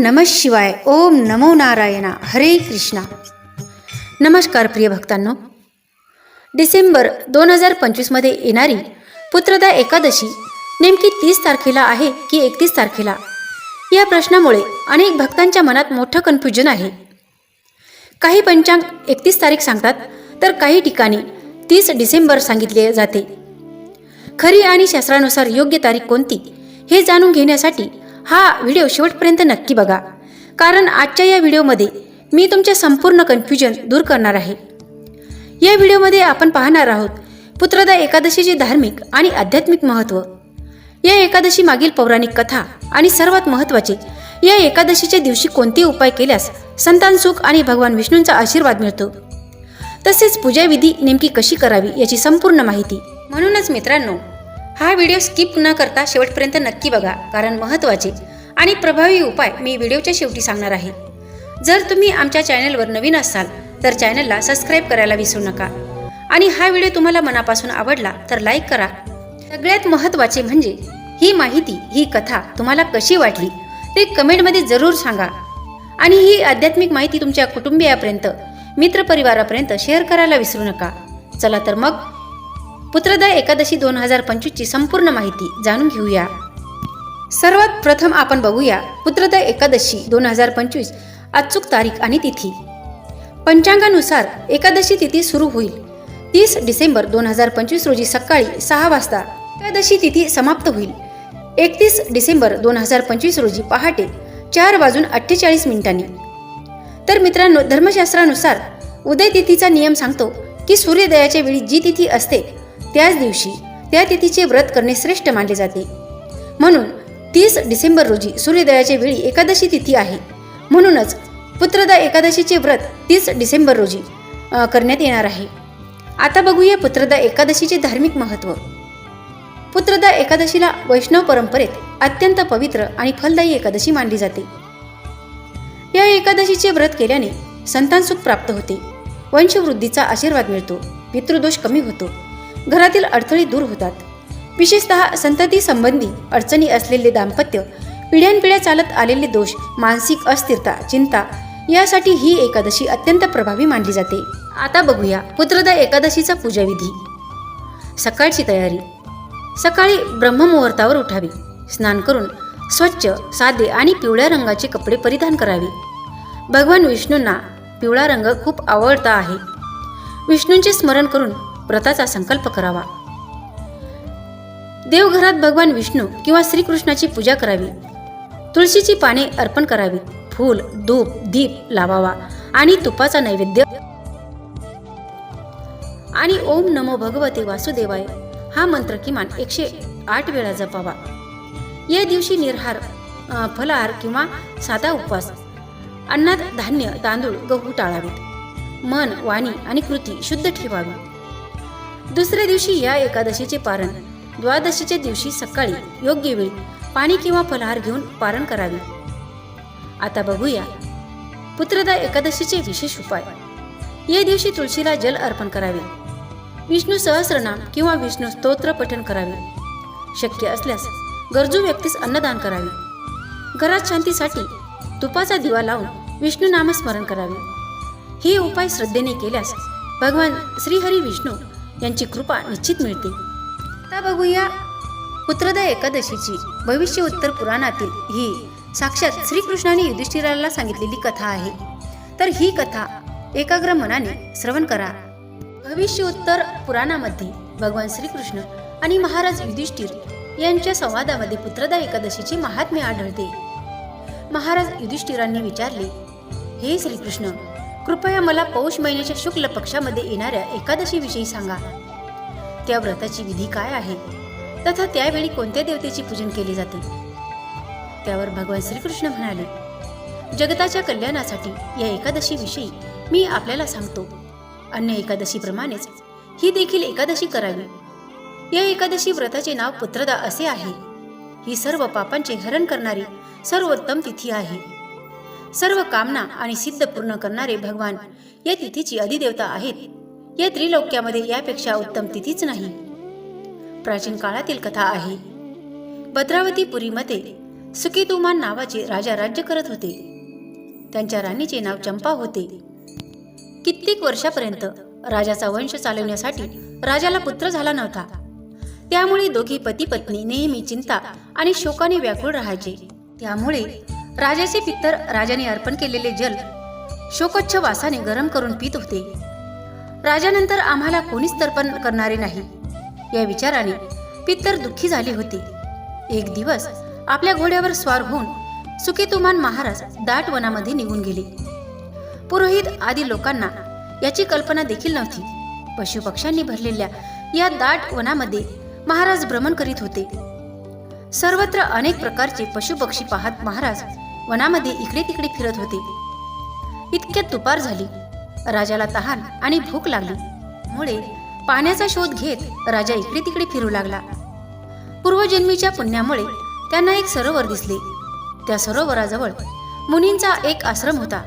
नमः शिवाय. ओम नमो नारायणा. हरे कृष्णा. नमस्कार प्रिय भक्तांनो. डिसेंबर 2025 मध्ये येणारी पुत्रदा एकादशी नेमकी 30 तारखेला आहे की 31 तारखेला, या प्रश्नामुळे अनेक भक्तांच्या मनात मोठं कन्फ्युजन आहे. काही पंचांग 31 तारीख सांगतात, तर काही ठिकाणी 30 डिसेंबर सांगितले जाते. खरी आणि शास्त्रानुसार योग्य तारीख कोणती हे जाणून घेण्यासाठी हा व्हिडिओ शेवटपर्यंत नक्की बघा, कारण आजच्या या व्हिडिओमध्ये मी तुमचे संपूर्ण कन्फ्युजन दूर करणार आहे. या व्हिडिओमध्ये आपण पाहणार आहोत पुत्रदा एकादशीचे धार्मिक आणि आध्यात्मिक महत्त्व, या एकादशी मागील पौराणिक कथा आणि सर्वात महत्त्वाचे, या एकादशीच्या दिवशी कोणते उपाय केल्यास संतान सुख आणि भगवान विष्णूंचा आशीर्वाद मिळतो, तसेच पूजाविधी नेमकी कशी करावी याची संपूर्ण माहिती. म्हणूनच मित्रांनो, हा व्हिडिओ स्किप न करता शेवटपर्यंत नक्की बघा, कारण महत्त्वाचे आणि प्रभावी उपाय मी व्हिडिओच्या शेवटी सांगणार आहे. जर तुम्ही आमच्या चॅनलवर नवीन असाल तर चॅनलला सबस्क्राईब करायला विसरू नका, आणि हा व्हिडिओ तुम्हाला मनापासून आवडला तर लाईक करा. सगळ्यात महत्त्वाचे म्हणजे ही माहिती, ही कथा तुम्हाला कशी वाटली ते कमेंटमध्ये जरूर सांगा, आणि ही आध्यात्मिक माहिती तुमच्या कुटुंबियापर्यंत, मित्रपरिवारापर्यंत शेअर करायला विसरू नका. चला तर मग पुत्रदा एकादशी 2025 ची संपूर्ण माहिती जाणून घेऊया. सर्वात प्रथम आपण बघूया पुत्रदा एकादशी 2025 अचूक तारीख आणि तिथी. पंचांगानुसार एकादशी तिथी सुरू होईल 30 डिसेंबर 2025 रोजी सकाळी 6 वाजता. एकादशी तिथी समाप्त होईल 31 डिसेंबर 2025 रोजी पहाटे 4:48 तर मित्रांनो, धर्मशास्त्रानुसार उदय तिथीचा नियम सांगतो की सूर्योदयाच्या वेळी जी तिथी असते त्याच दिवशी त्या तिथीचे व्रत करणे श्रेष्ठ मानले जाते. म्हणून 30 डिसेंबर रोजी सूर्योदयाच्या वेळी एकादशी तिथी आहे. म्हणूनच पुत्रदा एकादशीचे व्रत 30 डिसेंबर रोजी करण्यात येणार आहे. आता बघूया पुत्रदा एकादशीचे धार्मिक महत्त्व. पुत्रदा एकादशीला वैष्णव परंपरेत अत्यंत पवित्र आणि फलदायी एकादशी मानली जाते. या एकादशीचे व्रत केल्याने संतान सुख प्राप्त होते, वंशवृद्धीचा आशीर्वाद मिळतो, पितृदोष कमी होतो, घरातील अडथळे दूर होतात. विशेषतः संतती संबंधी अडचणी असलेले दाम्पत्य, पिढ्यानपिढ्या चालत आलेले दोष, मानसिक अस्थिरता, चिंता यासाठी ही एकादशी अत्यंत प्रभावी मानली जाते. आता बघूया पुत्रदा एकादशीचा पूजाविधी. सकाळची तयारी. सकाळी ब्रह्ममुहूर्तावर उठावे, स्नान करून स्वच्छ, साधे आणि पिवळ्या रंगाचे कपडे परिधान करावे. भगवान विष्णूंना पिवळा रंग खूप आवडता आहे. विष्णूंचे स्मरण करून व्रताचा संकल्प करावा. देवघरात भगवान विष्णू किंवा श्रीकृष्णाची पूजा करावी. तुळशीची पाने अर्पण करावी, फूल, धूप, दीप लावावा आणि तुपाचा नैवेद्य आणि ओम नमो भगवते वासुदेवाय हा मंत्र किमान 108 वेळा जपावा. या दिवशी निराहार, फलाहार किंवा साधा उपवास, अन्नात धान्य, तांदूळ, गहू टाळावेत. मन, वाणी आणि कृती शुद्ध ठेवावी. दुसऱ्या दिवशी या एकादशीचे पारण द्वादशीच्या दिवशी सकाळी योग्य वेळी पाणी किंवा फलाहार घेऊन पारण करावे. आता बघूया पुत्रदा एकादशीचे विशेष उपाय. या दिवशी तुळशीला जल अर्पण करावे. विष्णू सहस्रनाम किंवा विष्णू स्तोत्र पठण करावे. शक्य असल्यास गरजू व्यक्तीस अन्नदान करावे. घरात शांतीसाठी तुपाचा दिवा लावून विष्णू नामस्मरण करावे. हे उपाय श्रद्धेने केल्यास भगवान श्रीहरी विष्णू यांची कृपा निश्चित मिळते. आता बघूया पुत्रदा एकादशीची भविष्य उत्तर पुराणातील ही साक्षात श्रीकृष्णाने युधिष्ठिराला सांगितलेली कथा आहे. तर ही कथा एकाग्र मनाने श्रवण करा. भविष्य उत्तर पुराणामध्ये भगवान श्रीकृष्ण आणि महाराज युधिष्ठिर यांच्या संवादामध्ये पुत्रदा एकादशीचे महात्म्य आढळते. महाराज युधिष्ठिरांनी विचारले, हे श्रीकृष्ण, कृपया मला पौष महिन्याच्या शुक्ल पक्षामध्ये येणाऱ्या एकादशीविषयी सांगा. त्या व्रताची विधी काय आहे, तथा त्यावेळी कोणत्या देवतेचे पूजन केले जाते. त्यावर भगवान श्रीकृष्ण म्हणाले, जगताच्या कल्याणासाठी या एकादशीविषयी मी आपल्याला सांगतो. अन्य एकादशीप्रमाणेच ही देखील एकादशी करावी. या एकादशी व्रताचे नाव पुत्रदा असे आहे. ही सर्व पापांचे हरण करणारी सर्वोत्तम तिथी आहे. सर्व कामना आणि सिद्ध पूर्ण करणारे भगवान या तिथीची अधिदेवता आहेत. या त्रिलोक्यामध्ये यापेक्षा उत्तम तिथीच नाही. प्राचीन काळातील कथा आहे. भद्रावतीपुरीमध्ये सुकेतुमान नावाचे राजा राज्य करत होते. त्यांच्या राणीचे नाव चंपा होते. कित्येक वर्षापर्यंत राजाचा वंश चालवण्यासाठी राजाला पुत्र झाला नव्हता. त्यामुळे दोघी पती पत्नी नेहमी चिंता आणि शोकाने व्याकुळ राहायचे. त्यामुळे राजाचे पितर राजाने अर्पण केलेले जल शोकोच्छ वासाने गरम करून पित होते. राजानंतर आम्हाला कोणीच तर्पण करणारे नाही या विचाराने पितर दुःखी झाले होते. एक दिवस आपल्या घोड्यावर स्वार होऊन सुकेतुमान महाराज दाट वनामध्ये निघून गेले. पुरोहित आदी लोकांना याची कल्पना देखील नव्हती. पशुपक्ष्यांनी भरलेल्या या दाट वनामध्ये महाराज भ्रमण करीत होते. सर्वत्र अनेक प्रकारचे पशुपक्षी पाहत महाराज वनामध्ये इकडे तिकडे फिरत होते. इतक्यात दुपार झाली. राजाला तहान आणि भूक लागली. मुळे पाण्याचा शोध घेत राजा इकडे तिकडे फिरू लागला. पूर्वजन्मीच्या पुण्यामुळे त्यांना एक सरोवर दिसले. त्या सरोवराजवळ मुनींचा एक आश्रम होता.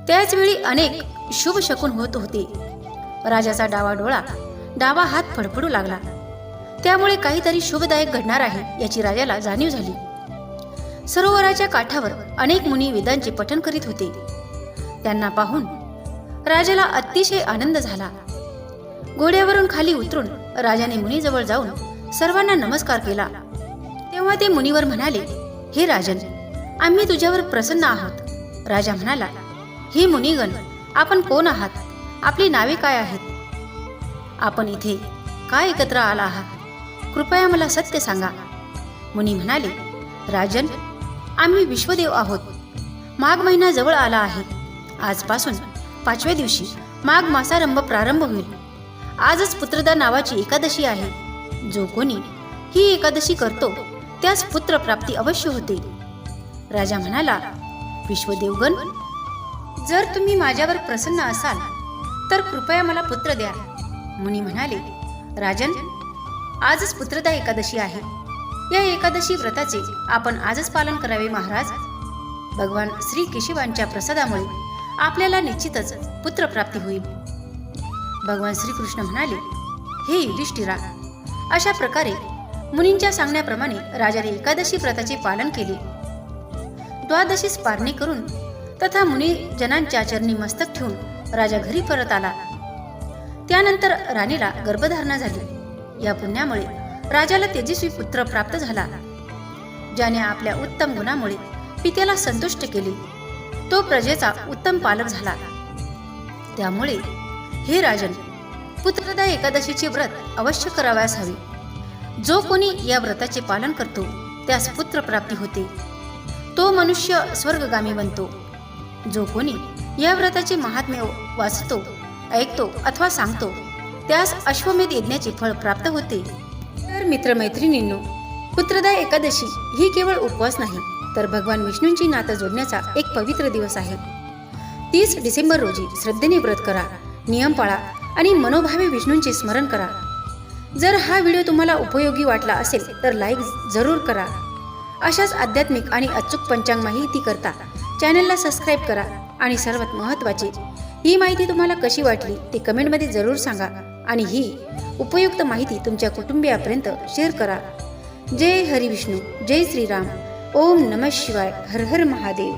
त्याच वेळी अनेक शुभ शकुन होत होते. राजाचा डावा डोळा, डावा हात फडफडू लागला. त्यामुळे काहीतरी शुभदायक घडणार आहे याची राजाला जाणीव झाली. सरोवराच्या काठावर अनेक मुनी वेदांचे पठण करीत होते. त्यांना पाहून राजाला अतिशय आनंद झाला. घोड्यावरून खाली उतरून राजाने मुनीजवळ जाऊन सर्वांना नमस्कार केला. तेव्हा ते मुनीवर म्हणाले, हे राजन, आम्ही तुझ्यावर प्रसन्न आहोत. राजा म्हणाला, हे मुनिगण, आपण कोण आहात? आपली नावे काय आहेत? आपण इथे काय एकत्र आला आहात? कृपया मला सत्य सांगा. मुनी म्हणाले, राजन, आम्ही विश्वदेव आहोत. माघ महिना जवळ आला आहे. आजपासून 5व्या दिवशी माघ मासारंभ प्रारंभ होईल. आजच पुत्रदा नावाची एकादशी आहे. जो कोणी ही एकादशी करतो त्यास पुत्र प्राप्ती अवश्य होते. राजा म्हणाला, विश्वदेवगण, जर तुम्ही माझ्यावर प्रसन्न असाल तर कृपया मला पुत्र द्या. मुनी म्हणाले, राजन, आजच पुत्रदा एकादशी आहे. या एकादशी व्रताचे आपण आजच पालन करावे महाराज. भगवान श्री केशवांच्या प्रसादामुळे आपल्याला निश्चितच पुत्रप्राप्ती होईल. भगवान श्रीकृष्ण म्हणाले, हे युधिष्ठिरा, अशा प्रकारे मुनींच्या सांगण्याप्रमाणे राजाने एकादशी व्रताचे पालन केले. द्वादशीस पारणे करून तथा मुनिजनांच्या चरणी मस्तक ठेवून राजा घरी परत आला. त्यानंतर राणीला गर्भधारणा झाली. या पुण्यामुळे राजाला तेजस्वी पुत्र प्राप्त झाला. ज्याने आपल्या उत्तम गुणामुळे पित्याला संतुष्ट केले, तो प्रजेचा उत्तम पालक झाला. त्यामुळे हे राजन, पुत्रदा एकादशीचे व्रत अवश्य करावयास हवे. जो कोणी या व्रताचे पालन करतो त्यास पुत्र प्राप्ती होते. तो मनुष्य स्वर्गगामी बनतो. जो कोणी या व्रताचे महात्म्य वाचतो, ऐकतो अथवा सांगतो त्यास अश्वमेध यज्ञाचे फळ प्राप्त होते. तर मित्रमैत्रिणींनो, पुत्रदा एकादशी ही केवळ उपवास नाही तर भगवान विष्णूंची नातं जोडण्याचा एक पवित्र दिवस आहे. 30 डिसेंबर रोजी श्रद्धेने व्रत करा, नियम पाळा आणि मनोभावे विष्णूंचे स्मरण करा. जर हा व्हिडिओ तुम्हाला उपयोगी वाटला असेल तर लाईक जरूर करा. अशाच आध्यात्मिक आणि अचूक पंचांग माहिती करता चॅनलला सबस्क्राईब करा. आणि सर्वात महत्त्वाचे, ही माहिती तुम्हाला कशी वाटली ते कमेंटमध्ये जरूर सांगा आणि ही उपयुक्त माहिती तुमच्या कुटुंबियापर्यंत शेअर करा. जय हरी विष्णू, जय श्रीराम, ओम नमः शिवाय, हर हर महादेव.